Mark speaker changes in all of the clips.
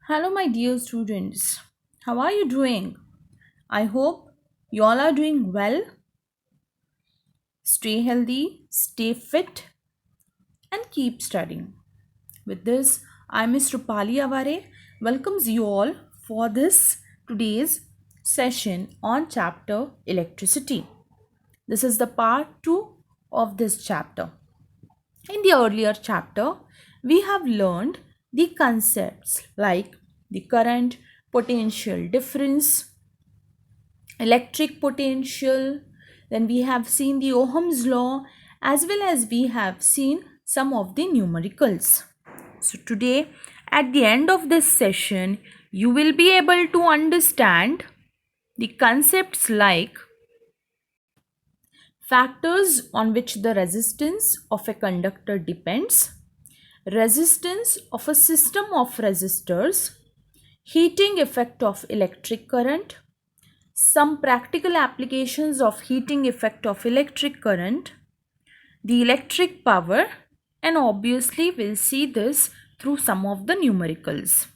Speaker 1: Hello, my dear students. How are you doing? I hope you all are doing well. Stay healthy, stay fit, and keep studying. With this, I, Ms. Rupali Avare, welcomes you all for this today's session on chapter electricity. This is the part 2 of this chapter. In the earlier chapter, we have learned the concepts like the current, potential difference, electric potential, then we have seen the Ohm's law, as well as we have seen some of the numericals. So today at the end of this session you will be able to understand the concepts like factors on which the resistance of a conductor depends, resistance of a system of resistors, heating effect of electric current, some practical applications of heating effect of electric current, the electric power, and obviously we'll see this through some of the numericals.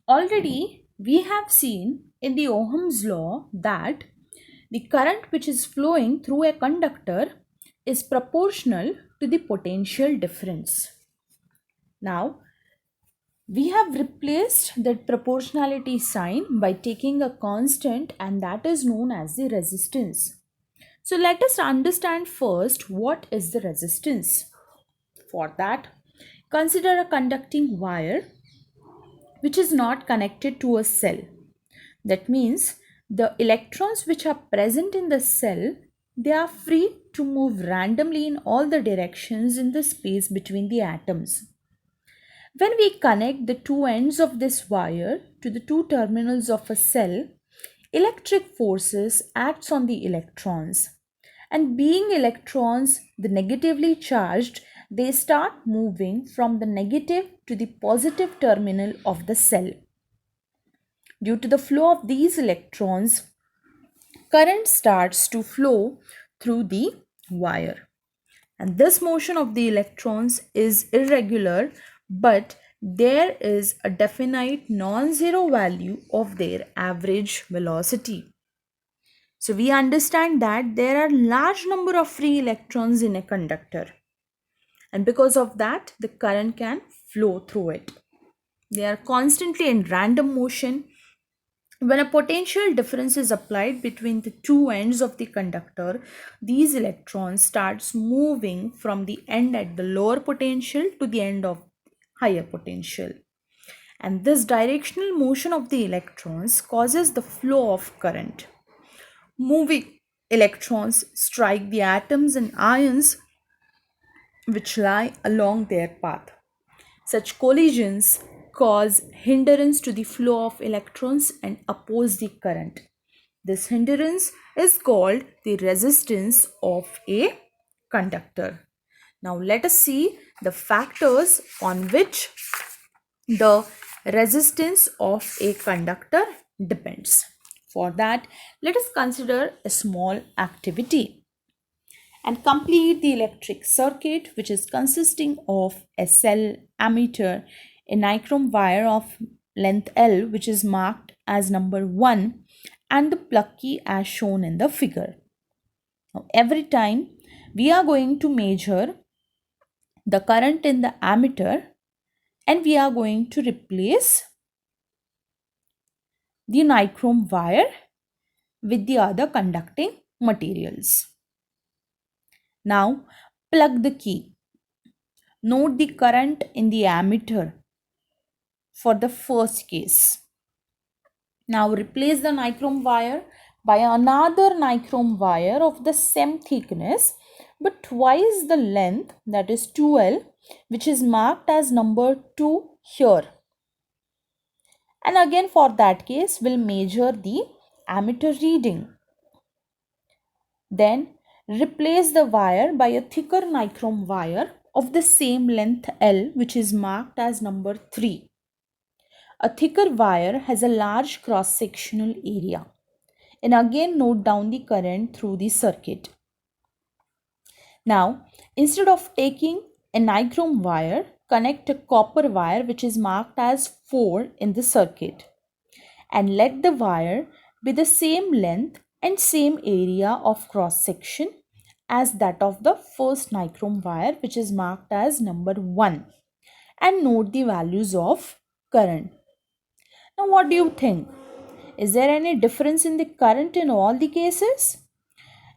Speaker 1: Already we have seen in the Ohm's law that the current which is flowing through a conductor is proportional to the potential difference. Now we have replaced that proportionality sign by taking a constant, and that is known as the resistance. So let us understand first what is the resistance. For that, consider a conducting wire which is not connected to a cell. That means the electrons which are present in the cell, they are free to move randomly in all the directions in the space between the atoms. When we connect the two ends of this wire to the two terminals of a cell, electric forces acts on the electrons, and being electrons the negatively charged, they start moving from the negative to the positive terminal of the cell. Due to the flow of these electrons, current starts to flow through the wire, and this motion of the electrons is irregular, but there is a definite non-zero value of their average velocity. So we understand that there are large number of free electrons in a conductor, and because of that the current can flow through it. They are constantly in random motion. When a potential difference is applied between the two ends of the conductor, these electrons starts moving from the end at the lower potential to the end of higher potential. And this directional motion of the electrons causes the flow of current. Moving electrons strike the atoms and ions which lie along their path. Such collisions cause hindrance to the flow of electrons and oppose the current. This hindrance is called the resistance of a conductor. Now let us see the factors on which the resistance of a conductor depends. For that, let us consider a small activity and complete the electric circuit, which is consisting of a cell, ammeter, a nichrome wire of length L, which is marked as number 1, and the plug key as shown in the figure. Now, every time we are going to measure the current in the ammeter, and we are going to replace the nichrome wire with the other conducting materials. Now plug the key. Note the current in the ammeter for the first case. Now replace the nichrome wire by another nichrome wire of the same thickness but twice the length, that is 2L, which is marked as number 2 here. And again for that case we'll measure the ammeter reading. Then replace the wire by a thicker nichrome wire of the same length L, which is marked as number 3. A thicker wire has a large cross-sectional area. And again note down the current through the circuit. Now, instead of taking a nichrome wire, connect a copper wire which is marked as 4 in the circuit, and let the wire be the same length and same area of cross section as that of the first nichrome wire which is marked as number 1, and note the values of current. Now what do you think? Is there any difference in the current in all the cases?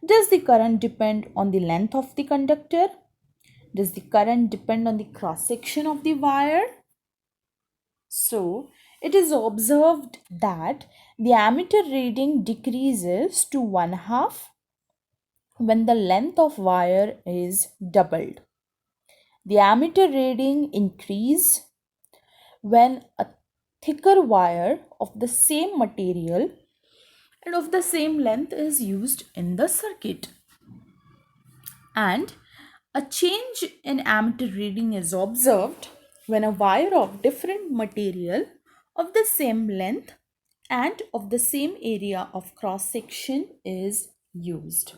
Speaker 1: Does the current depend on the length of the conductor? Does the current depend on the cross section of the wire? So, it is observed that the ammeter reading decreases to 1/2 when the length of wire is doubled. The ammeter reading increase when a thicker wire of the same material and of the same length is used in the circuit. And a change in ammeter reading is observed when a wire of different material of the same length and of the same area of cross section is used.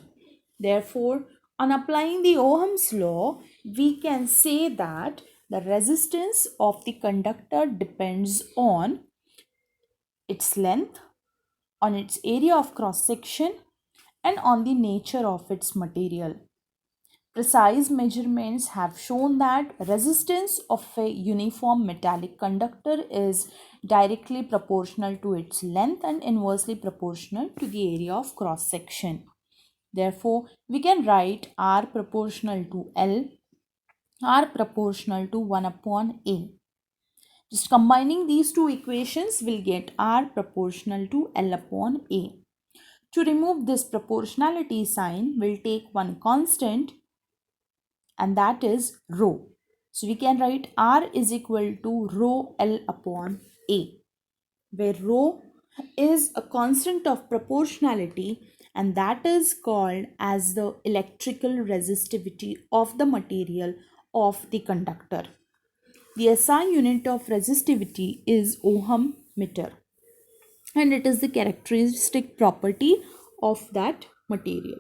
Speaker 1: Therefore, on applying the Ohm's law, we can say that the resistance of the conductor depends on its length, on its area of cross section, and on the nature of its material. Precise measurements have shown that resistance of a uniform metallic conductor is directly proportional to its length and inversely proportional to the area of cross section. Therefore, we can write R proportional to L, R proportional to 1 upon A. Just combining these two equations will get R proportional to L upon A. To remove this proportionality sign, we'll take one constant, and that is rho. So we can write R is equal to rho L upon A, where rho is a constant of proportionality, and that is called as the electrical resistivity of the material of the conductor. The SI unit of resistivity is ohm meter, and it is the characteristic property of that material.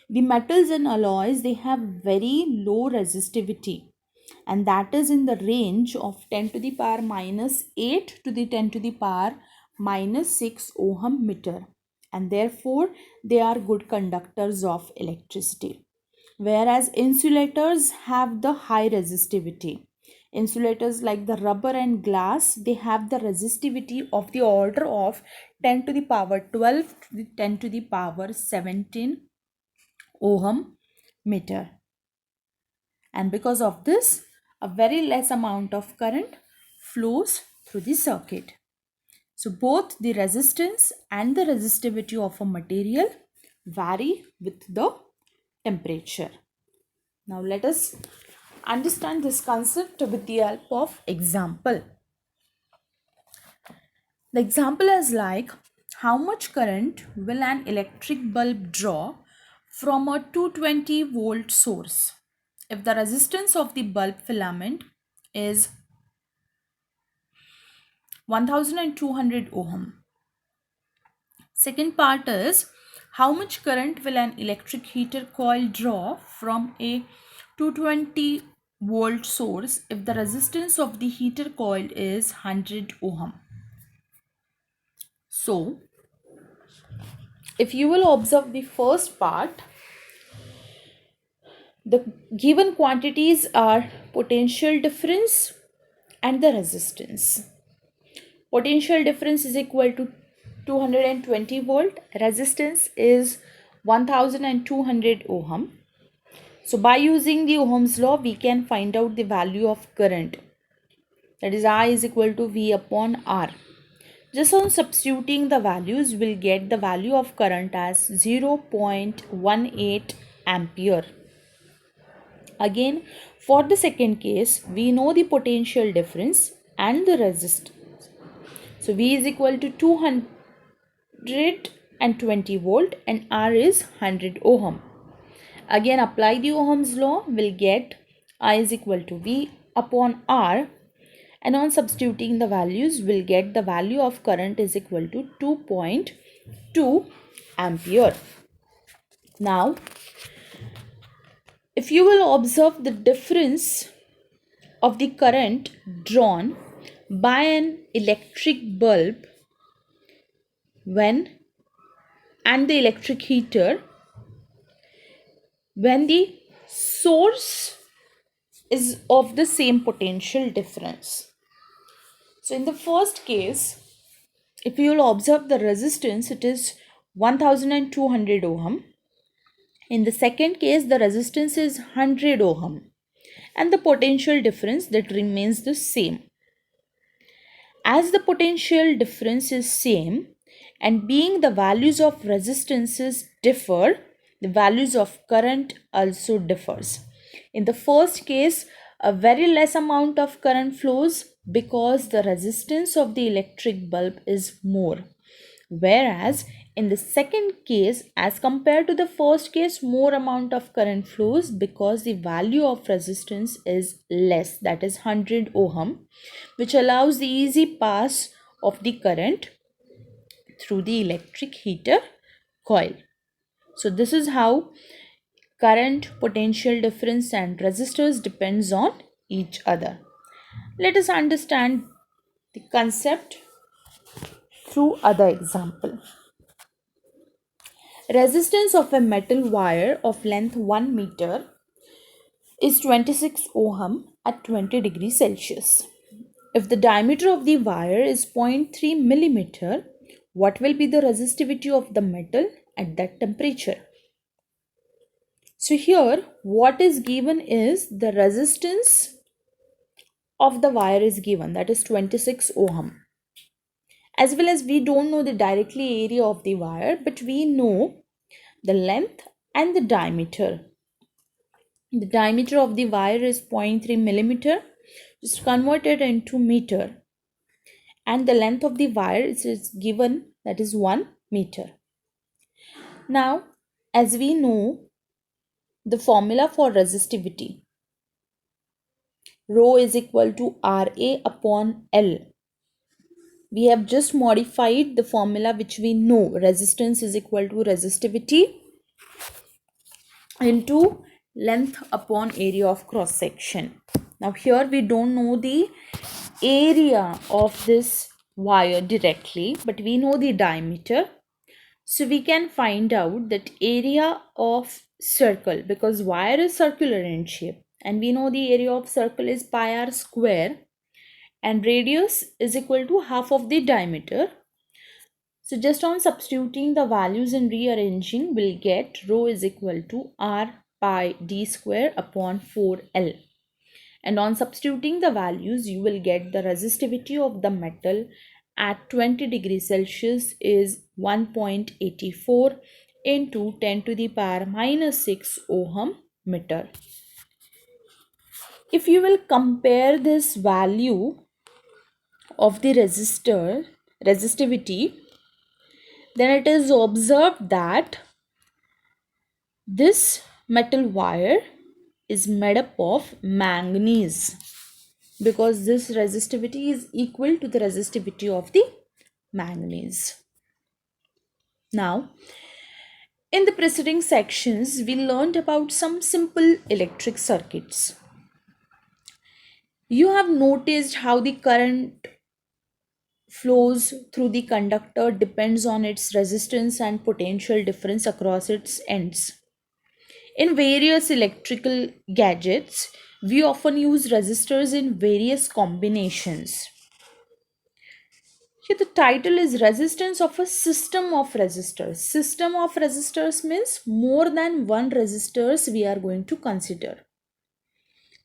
Speaker 1: The metals and alloys, they have very low resistivity, and that is in the range of 10 to the power minus 8 to the 10 to the power minus 6 ohm meter, and therefore they are good conductors of electricity. Whereas insulators have the high resistivity. Insulators like the rubber and glass, they have the resistivity of the order of 10 to the power 12 to the 10 to the power 17 ohm meter, and because of this a very less amount of current flows through the circuit. So both the resistance and the resistivity of a material vary with the temperature. Now let us understand this concept with the help of example. The example is like, how much current will an electric bulb draw from a 220 volt source if the resistance of the bulb filament is 1200 ohm? Second part is, how much current will an electric heater coil draw from a 220 volt source if the resistance of the heater coil is 100 ohm? So, if you will observe the first part, the given quantities are potential difference and the resistance. Potential difference is equal to 220 volt, resistance is 1200 ohm. So by using the Ohm's law, we can find out the value of current, that is I is equal to V upon R. Just on substituting the values, we'll get the value of current as 0.18 ampere. Again, for the second case, we know the potential difference and the resistance. So V is equal to 220 volt and R is 100 ohm. Again, apply the Ohm's law, we'll get I is equal to V upon R, and on substituting the values, we'll get the value of current is equal to 2.2 ampere. Now, if you will observe the difference of the current drawn by an electric bulb when and the electric heater when the source is of the same potential difference. So in the first case, if you will observe the resistance, it is 1200 ohm. In the second case, the resistance is 100 ohm and the potential difference that remains the same. As the potential difference is same and being the values of resistances differ, the values of current also differs. In the first case, a very less amount of current flows because the resistance of the electric bulb is more. Whereas in the second case, as compared to the first case, more amount of current flows because the value of resistance is less, that is 100 ohm, which allows the easy pass of the current through the electric heater coil. So this is how current, potential difference and resistors depends on each other. Let us understand the concept through other example. Resistance of a metal wire of length 1 meter is 26 ohm at 20 degrees Celsius. If the diameter of the wire is 0.3 millimeter, what will be the resistivity of the metal at that temperature? So here what is given is the resistance of the wire is given, that is 26 ohm. As well as we don't know the directly area of the wire, but we know the length and the diameter. The diameter of the wire is 0.3 millimeter, just convert it into meter, and the length of the wire is given, that is 1 meter. Now, as we know the formula for resistivity, rho is equal to Ra upon L. We have just modified the formula which we know, resistance is equal to resistivity into length upon area of cross section. Now here we don't know the area of this wire directly, but we know the diameter. So we can find out that area of circle, because wire is circular in shape and we know the area of circle is pi r square and radius is equal to half of the diameter. So just on substituting the values and rearranging, we'll get rho is equal to r pi d square upon 4L. And on substituting the values, you will get the resistivity of the metal at 20 degrees Celsius is 1.84 into 10 to the power minus 6 ohm meter. If you will compare this value of the resistivity, then it is observed that this metal wire is made up of manganese, because this resistivity is equal to the resistivity of the manganese. Now, in the preceding sections, we learned about some simple electric circuits. You have noticed how the current flows through the conductor depends on its resistance and potential difference across its ends. In various electrical gadgets, we often use resistors in various combinations. Here the title is resistance of a system of resistors. System of resistors means more than one resistors we are going to consider.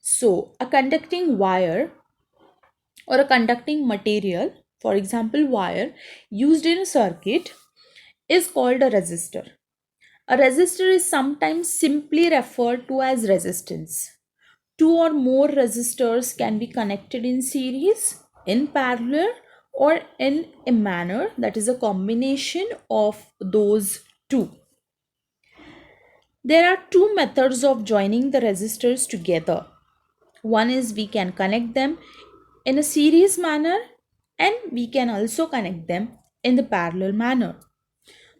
Speaker 1: So a conducting wire or a conducting material, for example wire, used in a circuit is called a resistor. A resistor is sometimes simply referred to as resistance. Two or more resistors can be connected in series, in parallel, or in a manner that is a combination of those two. There are two methods of joining the resistors together. One is we can connect them in a series manner and we can also connect them in the parallel manner.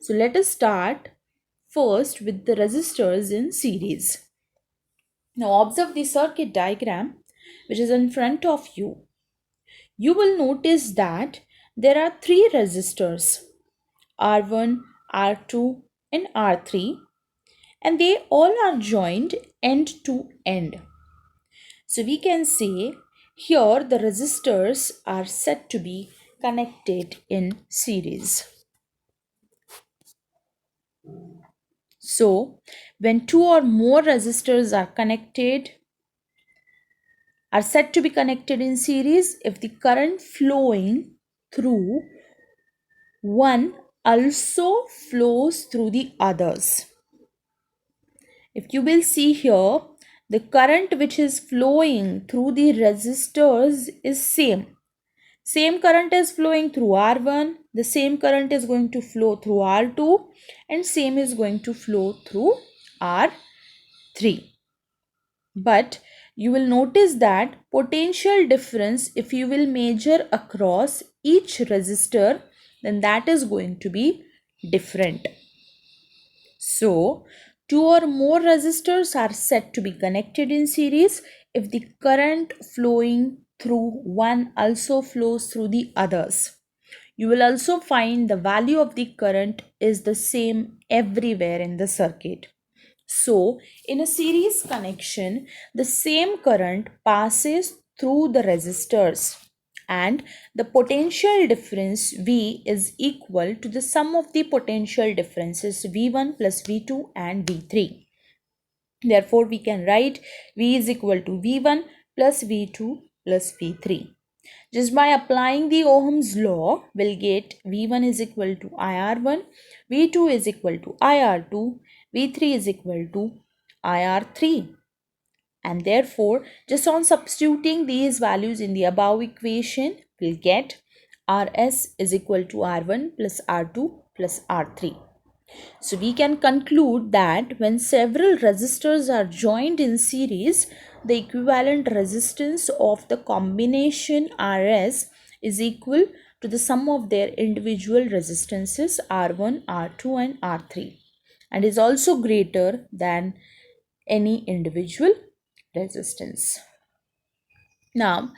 Speaker 1: So let us start first with the resistors in series. Now observe the circuit diagram. which is in front of you, you will notice that there are three resistors, R1, R2, and R3, and they all are joined end to end. So we can say here the resistors are said to be connected in series. So when two or more resistors are said to be connected in series if the current flowing through one also flows through the others. If you will see here, the current which is flowing through the resistors is same. Same current is flowing through R1, the same current is going to flow through R2, and same is going to flow through R3. But you will notice that potential difference, if you will measure across each resistor, then that is going to be different. So, two or more resistors are said to be connected in series if the current flowing through one also flows through the others. You will also find the value of the current is the same everywhere in the circuit. So, in a series connection, the same current passes through the resistors and the potential difference V is equal to the sum of the potential differences V1 plus V2 and V3. Therefore, we can write V is equal to V1 plus V2 plus V3. Just by applying the Ohm's law, we'll get V1 is equal to IR1, V2 is equal to IR2, V3 is equal to IR3. And therefore, just on substituting these values in the above equation, we'll get Rs is equal to R1 plus R2 plus R3. So we can conclude that when several resistors are joined in series, the equivalent resistance of the combination Rs is equal to the sum of their individual resistances R1, R2 and R3 and is also greater than any individual resistance. Now,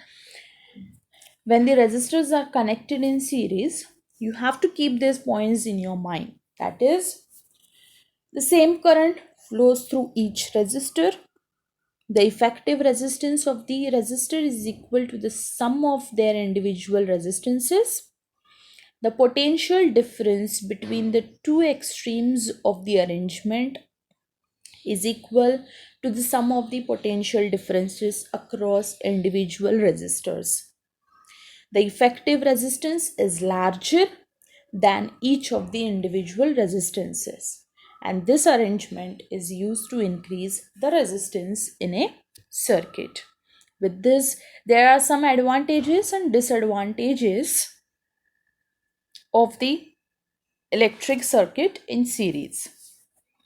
Speaker 1: when the resistors are connected in series, you have to keep these points in your mind. That is, the same current flows through each resistor. The effective resistance of the resistor is equal to the sum of their individual resistances. The potential difference between the two extremes of the arrangement is equal to the sum of the potential differences across individual resistors. The effective resistance is larger than each of the individual resistances, and this arrangement is used to increase the resistance in a circuit. With this, there are some advantages and disadvantages of the electric circuit in series.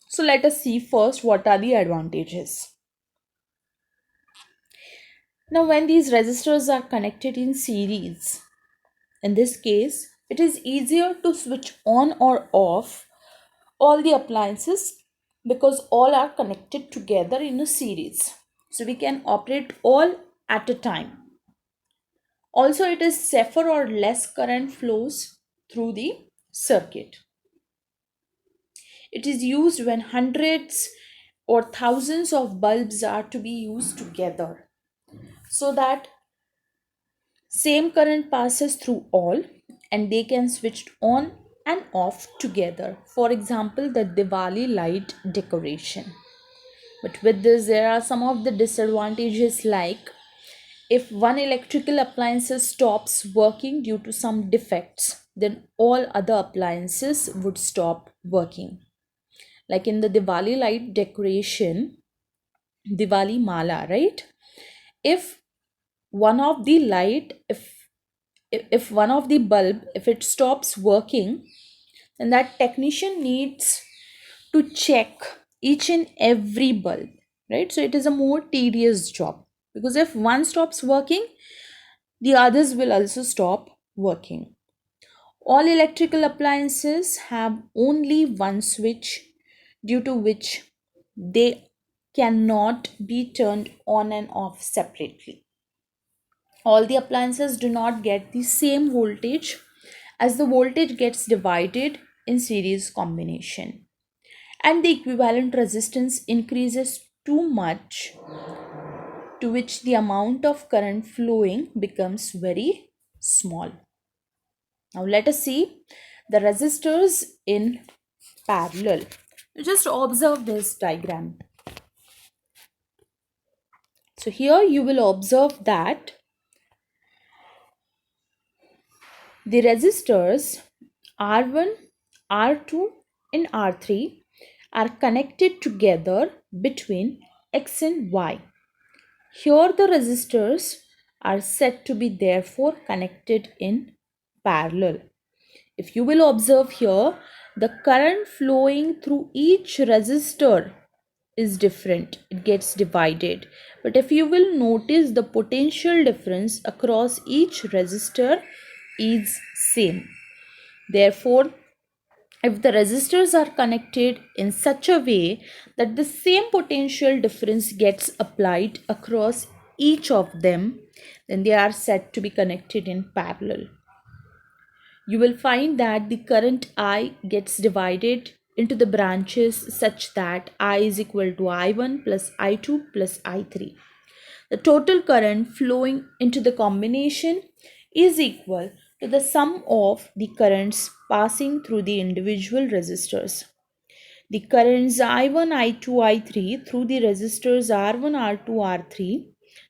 Speaker 1: So let us see first what are the advantages. Now, when these resistors are connected in series, in this case, it is easier to switch on or off all the appliances because all are connected together in a series. So we can operate all at a time. Also, it is safer or less current flows through the circuit. It is used when hundreds or thousands of bulbs are to be used together so that same current passes through all and they can switch on and off together. For example, the Diwali light decoration. But with this, there are some of the disadvantages like if one electrical appliance stops working due to some defects, then all other appliances would stop working. Like in the Diwali light decoration, Diwali mala, right? If one of the light, if one of the bulb, if it stops working, then that technician needs to check each and every bulb, right? So it is a more tedious job because if one stops working, the others will also stop working. All electrical appliances have only one switch due to which they cannot be turned on and off separately. all the appliances do not get the same voltage, as the voltage gets divided in series combination, and the equivalent resistance increases too much, to which the amount of current flowing becomes very small. Now let us see the resistors in parallel. Just observe this diagram. So here you will observe that the resistors R1, R2 and R3 are connected together between X and Y. Here the resistors are said to be therefore connected in parallel. If you will observe here, the current flowing through each resistor is different. It gets divided. But if you will notice, the potential difference across each resistor is same. Therefore, if the resistors are connected in such a way that the same potential difference gets applied across each of them, then they are said to be connected in parallel. You will find that the current I gets divided into the branches such that I is equal to I1 plus I2 plus I3. The total current flowing into the combination is equal to the sum of the currents passing through the individual resistors. The currents I1, I2, I3 through the resistors R1, R2, R3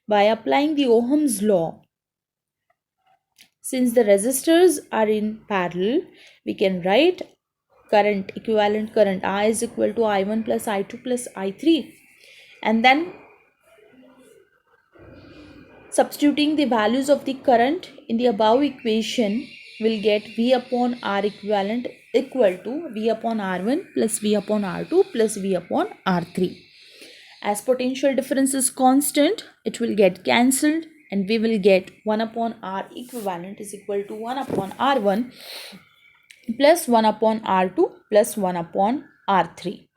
Speaker 1: by applying the Ohm's law. Since the resistors are in parallel, we can write equivalent current I is equal to I1 plus I2 plus I3, and then substituting the values of the current in the above equation, will get V upon R equivalent equal to V upon R1 plus V upon R2 plus V upon R3. As potential difference is constant, it will get cancelled and we will get 1 upon R equivalent is equal to 1 upon R1 plus 1 upon R2 plus 1 upon R3.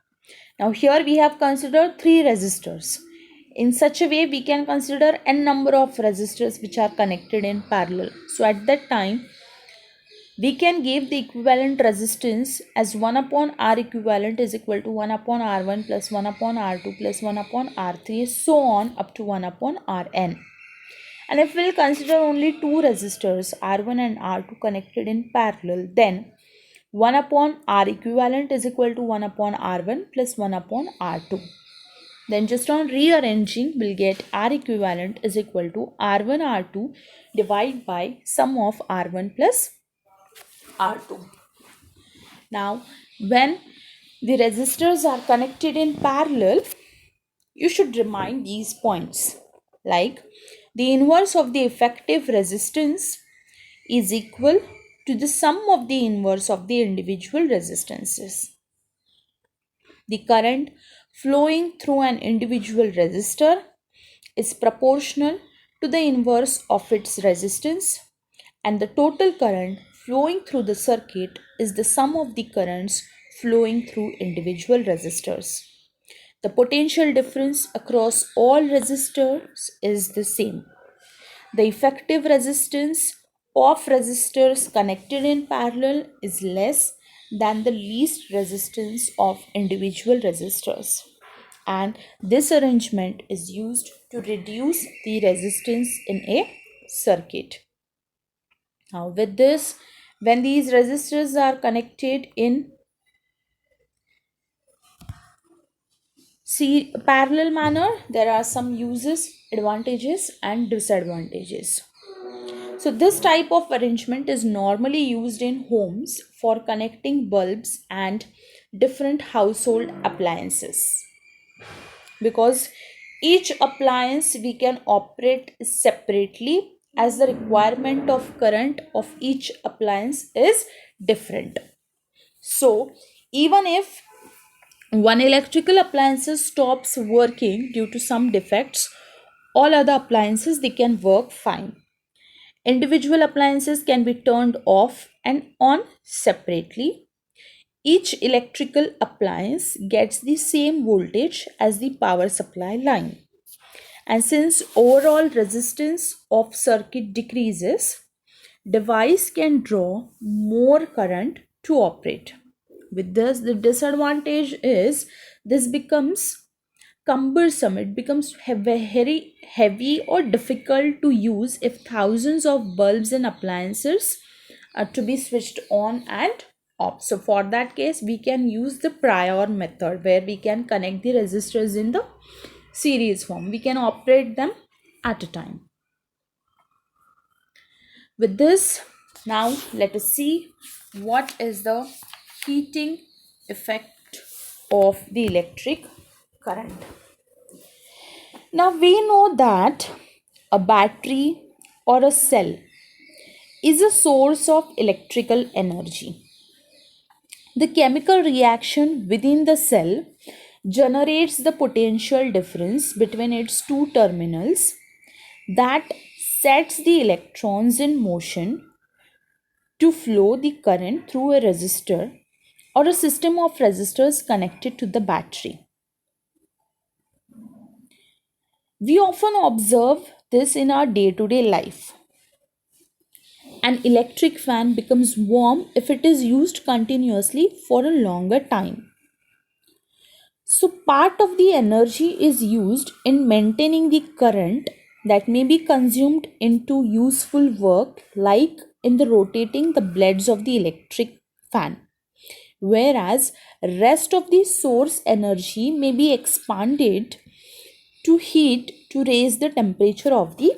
Speaker 1: Now here we have considered 3 resistors. In such a way we can consider n number of resistors which are connected in parallel. So at that time we can give the equivalent resistance as 1 upon R equivalent is equal to 1 upon R1 plus 1 upon R2 plus 1 upon R3, so on up to 1 upon Rn. And if we'll consider only 2 resistors R1 and R2 connected in parallel, then 1 upon R equivalent is equal to 1 upon R1 plus 1 upon R2. Then just on rearranging, we'll get R equivalent is equal to R1 R2 divided by sum of R1 plus R2. Now, when the resistors are connected in parallel, you should remind these points, like the inverse of the effective resistance is equal to the sum of the inverse of the individual resistances. The current flowing through an individual resistor is proportional to the inverse of its resistance, and the total current flowing through the circuit is the sum of the currents flowing through individual resistors. The potential difference across all resistors is the same. The effective resistance of resistors connected in parallel is less than the least resistance of individual resistors, and this arrangement is used to reduce the resistance in a circuit. Now with this, when these resistors are connected in parallel manner, there are some uses, advantages and disadvantages. So this type of arrangement is normally used in homes for connecting bulbs and different household appliances, because each appliance we can operate separately as the requirement of current of each appliance is different. So even if one electrical appliance stops working due to some defects, all other appliances they can work fine. Individual appliances can be turned off and on separately. Each electrical appliance gets the same voltage as the power supply line. And since overall resistance of circuit decreases, device can draw more current to operate. With this, the disadvantage is this becomes cumbersome. It becomes very heavy or difficult to use if thousands of bulbs and appliances are to be switched on and off. So for that case, we can use the prior method where we can connect the resistors in the series form. We can operate them at a time. With this, now let us see what is the heating effect of the electric current. Now we know that a battery or a cell is a source of electrical energy. The chemical reaction within the cell generates the potential difference between its two terminals that sets the electrons in motion to flow the current through a resistor or a system of resistors connected to the battery. We often observe this in our day-to-day life. An electric fan becomes warm if it is used continuously for a longer time. So, part of the energy is used in maintaining the current that may be consumed into useful work, like in the rotating the blades of the electric fan. Whereas rest of the source energy may be expanded to heat to raise the temperature of the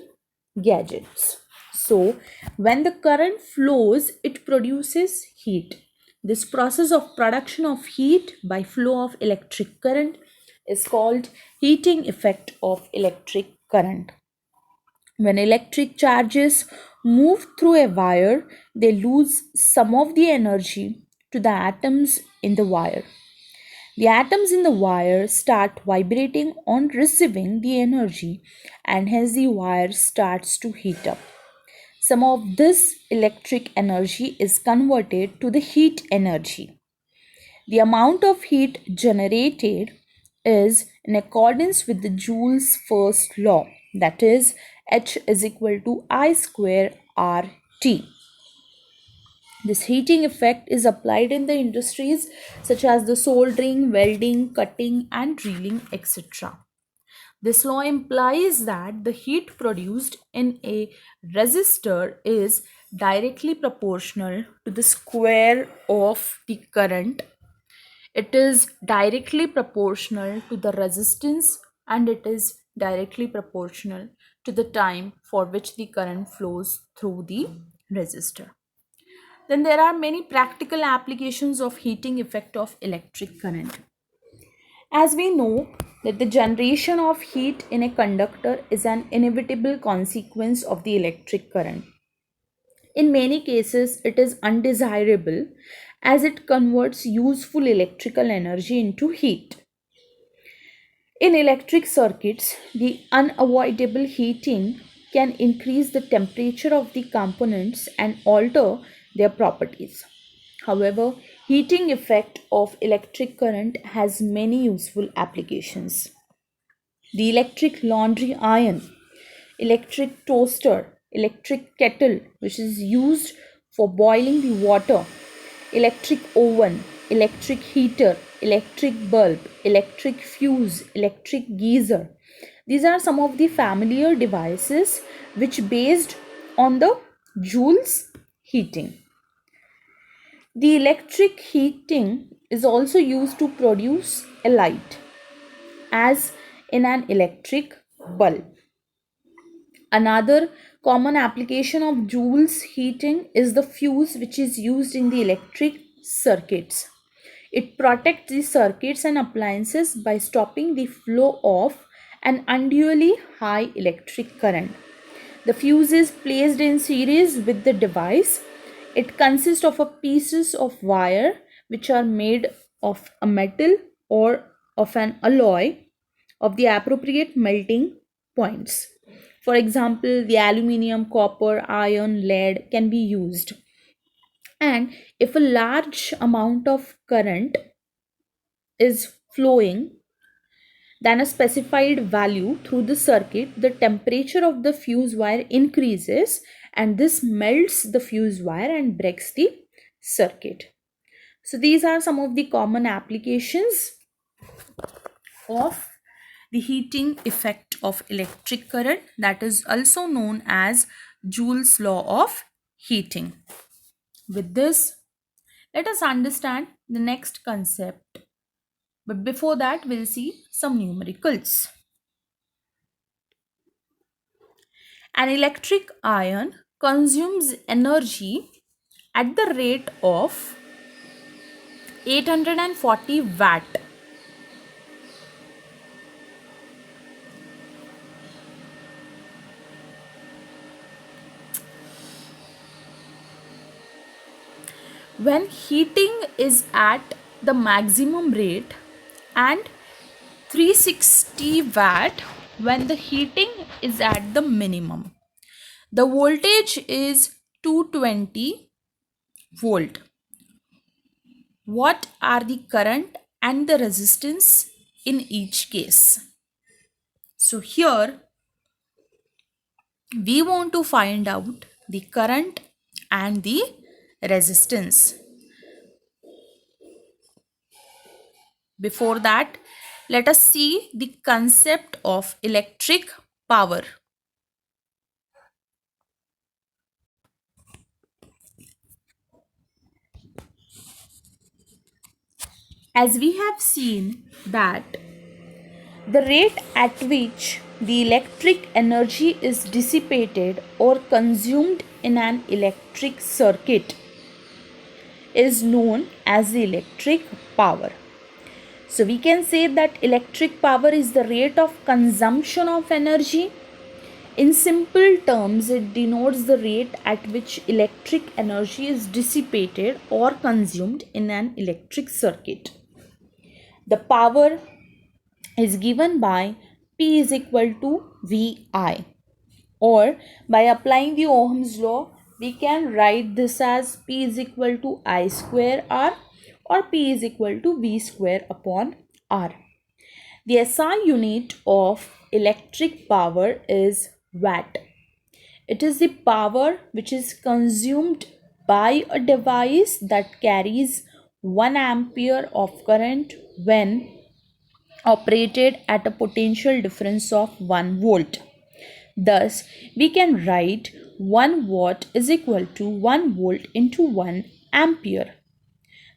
Speaker 1: gadgets. So when the current flows, it produces heat. This process of production of heat by flow of electric current is called heating effect of electric current. When electric charges move through a wire, they lose some of the energy to the atoms in the wire. The atoms in the wire start vibrating on receiving the energy, and hence the wire starts to heat up. Some of this electric energy is converted to the heat energy. The amount of heat generated is in accordance with the Joule's first law, that is, H is equal to I square RT. This heating effect is applied in the industries such as the soldering, welding, cutting, and drilling, etc. This law implies that the heat produced in a resistor is directly proportional to the square of the current. It is directly proportional to the resistance, and it is directly proportional to the time for which the current flows through the resistor. Then there are many practical applications of heating effect of electric current. As we know that the generation of heat in a conductor is an inevitable consequence of the electric current. In many cases, it is undesirable as it converts useful electrical energy into heat. In electric circuits, the unavoidable heating can increase the temperature of the components and alter their properties. However, heating effect of electric current has many useful applications. The electric laundry iron, electric toaster, electric kettle which is used for boiling the water, electric oven, electric heater, electric bulb, electric fuse, electric geyser. These are some of the familiar devices which based on the Joule's heating. The electric heating is also used to produce a light, as in an electric bulb. Another common application of Joule's heating is the fuse, which is used in the electric circuits. It protects the circuits and appliances by stopping the flow of an unduly high electric current. The fuse is placed in series with the device. It consists of pieces of wire which are made of a metal or of an alloy of the appropriate melting points. For example, the aluminium, copper, iron, lead can be used. And if a large amount of current is flowing, than a specified value through the circuit, the temperature of the fuse wire increases and this melts the fuse wire and breaks the circuit. So these are some of the common applications of the heating effect of electric current, that is also known as Joule's law of heating. With this, let us understand the next concept. But before that, we'll see some numericals. An electric iron consumes energy at the rate of 840 watt when heating is at the maximum rate and 360 watt when the heating is at the minimum. The voltage is 220 volt. What are the current and the resistance in each case? So here we want to find out the current and the resistance. Before that, let us see the concept of electric power. As we have seen that the rate at which the electric energy is dissipated or consumed in an electric circuit is known as the electric power. So we can say that electric power is the rate of consumption of energy. In simple terms, it denotes the rate at which electric energy is dissipated or consumed in an electric circuit. The power is given by P is equal to VI, or by applying the Ohm's law, we can write this as P is equal to I square R or P is equal to V square upon R. The SI unit of electric power is watt. It is the power which is consumed by a device that carries 1 ampere of current when operated at a potential difference of 1 volt. Thus, we can write 1 watt is equal to 1 volt into 1 ampere.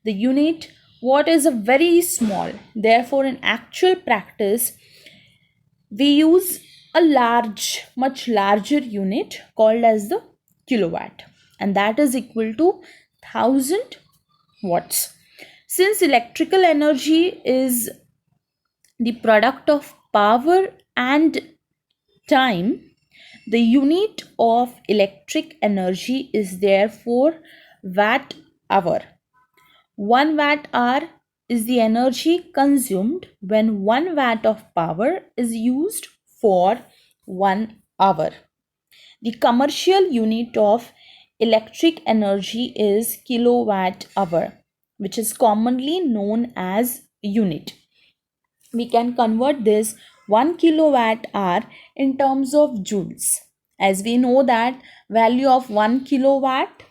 Speaker 1: The unit watt is a very small. Therefore, in actual practice, we use a much larger unit called as the kilowatt, and that is equal to 1000 watts. Since electrical energy is the product of power and time, the unit of electric energy is therefore watt hour. 1 watt hour is the energy consumed when 1 watt of power is used for 1 hour. The commercial unit of electric energy is kilowatt hour, which is commonly known as unit. We can convert this 1 kilowatt hour in terms of joules, as we know that value of 1 kilowatt,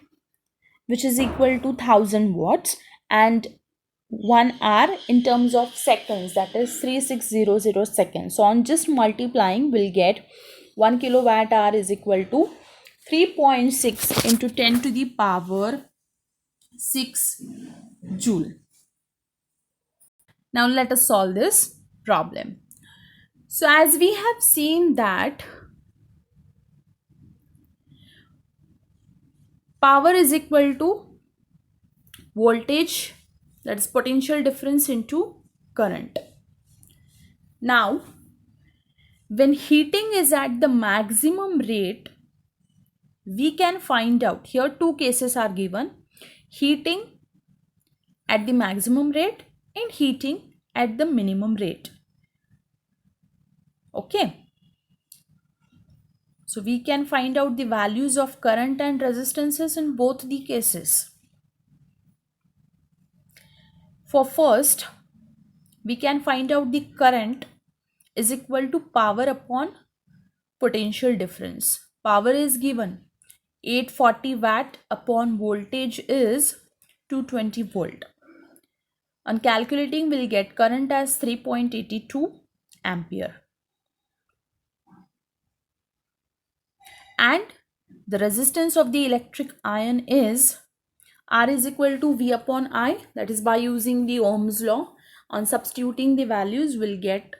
Speaker 1: which is equal to 1000 watts, and 1 hour in terms of seconds, that is 3600 seconds. So on just multiplying, we'll get 1 kilowatt hour is equal to 3.6 into 10 to the power 6 joule. Now let us solve this problem. So as we have seen that power is equal to voltage, that is potential difference, into current. Now when heating is at the maximum rate, we can find out, here two cases are given: heating at the maximum rate and heating at the minimum rate. Okay, so we can find out the values of current and resistances in both the cases. For first, we can find out the current is equal to power upon potential difference. Power is given 840 watt upon voltage is 220 volt. On calculating, we'll get current as 3.82 ampere. And the resistance of the electric iron is R is equal to V upon I, that is by using the Ohm's law. On substituting the values, we'll get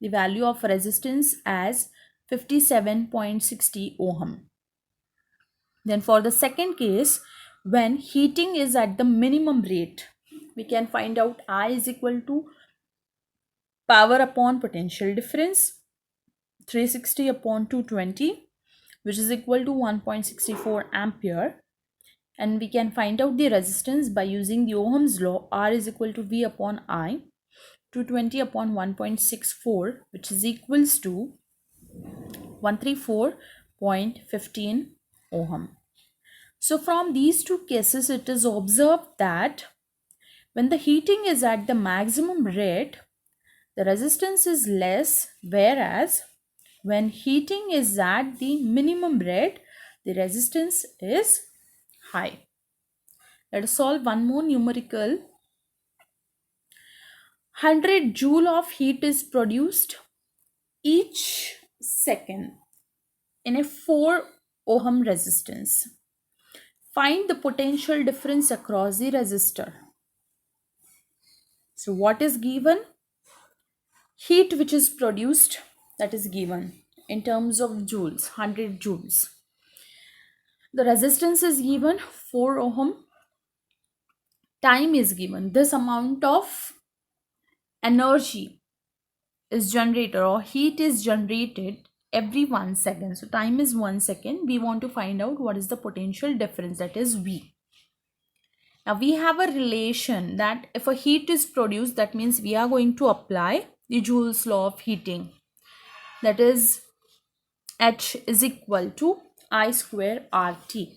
Speaker 1: the value of resistance as 57.60 ohm. Then for the second case, when heating is at the minimum rate, we can find out I is equal to power upon potential difference 360 upon 220, which is equal to 1.64 ampere. And we can find out the resistance by using the Ohm's law. R is equal to V upon I, 220 upon 1.64, which is equals to 134.15 ohm. So from these two cases, it is observed that when the heating is at the maximum rate, the resistance is less, whereas when heating is at the minimum rate, the resistance is high. Let us solve one more numerical. 100 joule of heat is produced each second in a 4 ohm resistance. Find the potential difference across the resistor. So what is given? Heat which is produced, that is given in terms of joules, 100 joules. The resistance is given 4 ohm. Time is given. This amount of energy is generated or heat is generated every 1 second. So time is 1 second. We want to find out what is the potential difference, that is V. Now we have a relation that if a heat is produced, that means we are going to apply the Joule's law of heating. That is H is equal to I square RT.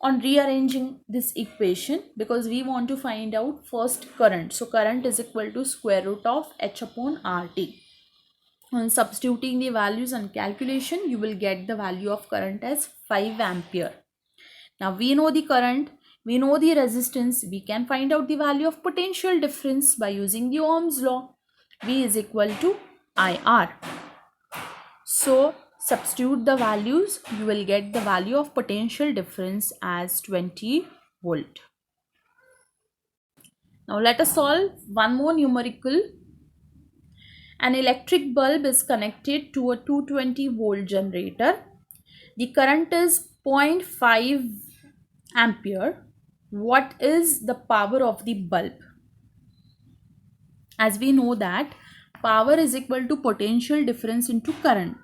Speaker 1: On rearranging this equation, because we want to find out first current. So current is equal to square root of H upon RT. On substituting the values and calculation, you will get the value of current as 5 ampere. Now we know the current, we know the resistance, we can find out the value of potential difference by using the Ohm's law. V is equal to IR. So substitute the values, you will get the value of potential difference as 20 volt. Now let us solve one more numerical. An electric bulb is connected to a 220 volt generator. The current is 0.5 ampere. What is the power of the bulb? As we know that power is equal to potential difference into current.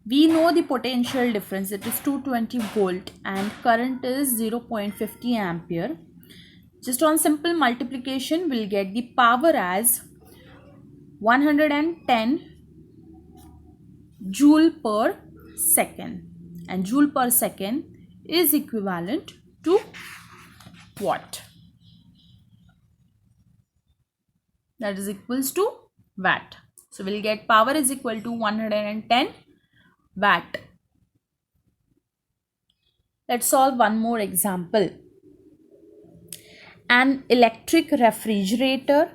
Speaker 1: We know the potential difference, it is 220 volt and current is 0.50 ampere. Just on simple multiplication, we'll get the power as 110 joule per second, and joule per second is equivalent to watt. That is equals to watt. So we'll get power is equal to 110 watt. Let's solve one more example. An electric refrigerator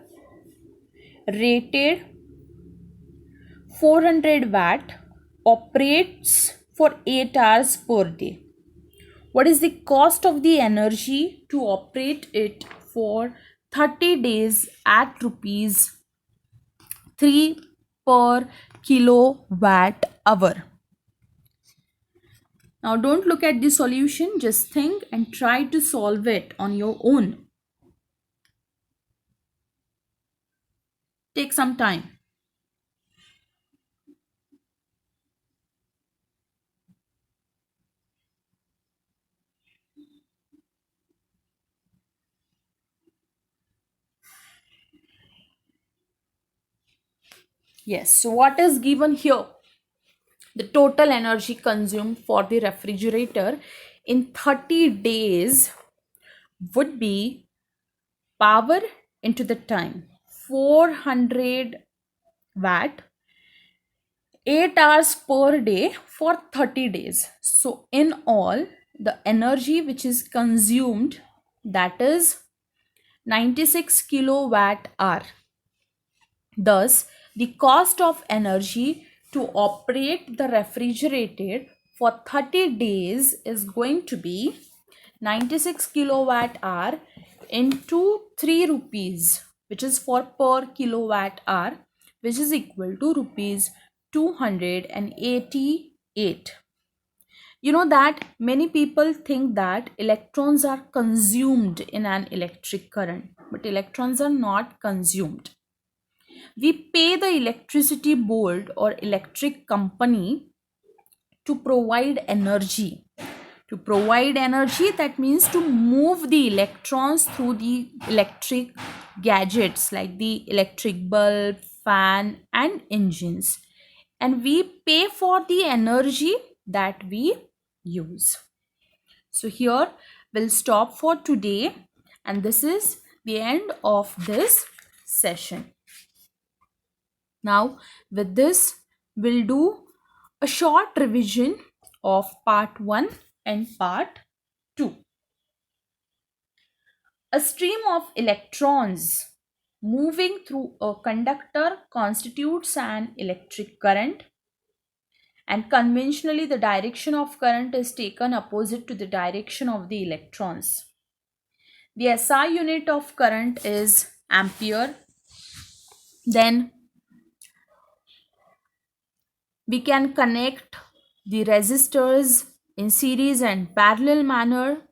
Speaker 1: rated 400 watt operates for 8 hours per day. What is the cost of the energy to operate it for 30 days at rupees 3 per kilowatt hour? Now don't look at the solution, just think and try to solve it on your own. Take some time. Yes, so what is given here? The total energy consumed for the refrigerator in 30 days would be power into the time 400 watt 8 hours per day for 30 days. So in all, the energy which is consumed, that is 96 kilowatt hour. Thus, the cost of energy to operate the refrigerator for 30 days is going to be 96 kilowatt hour into 3 rupees, which is for per kilowatt hour, which is equal to rupees 288. You know that many people think that electrons are consumed in an electric current, but electrons are not consumed. We pay the electricity board or electric company to provide energy. To provide energy, that means to move the electrons through the electric gadgets like the electric bulb, fan, and engines. And we pay for the energy that we use. So here we'll stop for today, and this is the end of this session. Now with this, we'll do a short revision of part 1 and part 2. A stream of electrons moving through a conductor constitutes an electric current, and conventionally the direction of current is taken opposite to the direction of the electrons. The SI unit of current is ampere. Then we can connect the resistors in series and parallel manner.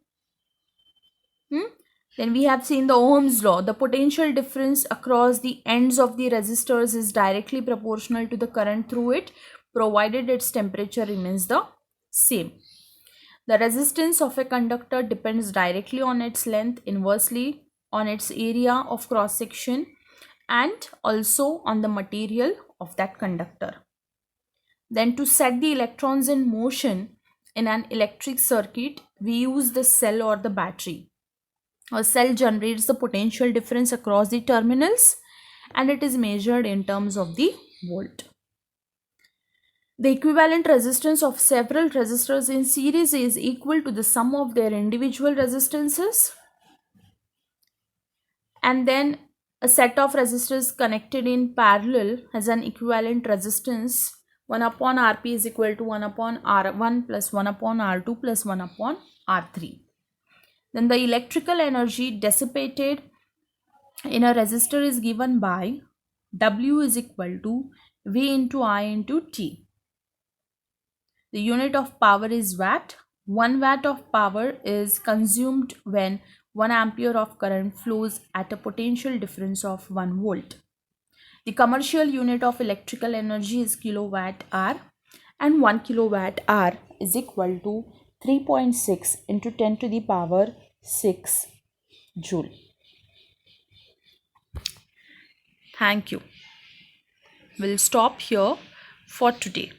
Speaker 1: Then we have seen the Ohm's law. The potential difference across the ends of the resistors is directly proportional to the current through it, provided its temperature remains the same. The resistance of a conductor depends directly on its length, inversely on its area of cross section, and also on the material of that conductor. Then to set the electrons in motion in an electric circuit, we use the cell or the battery. A cell generates the potential difference across the terminals, and it is measured in terms of the volt. The equivalent resistance of several resistors in series is equal to the sum of their individual resistances. And then a set of resistors connected in parallel has an equivalent resistance. 1 upon Rp is equal to 1 upon R1 plus 1 upon R2 plus 1 upon R3. Then the electrical energy dissipated in a resistor is given by W is equal to V into I into T. The unit of power is watt. 1 watt of power is consumed when 1 ampere of current flows at a potential difference of 1 volt. The commercial unit of electrical energy is kilowatt hour, and 1 kilowatt hour is equal to 3.6 into 10 to the power 6 joule. Thank you. We'll stop here for today.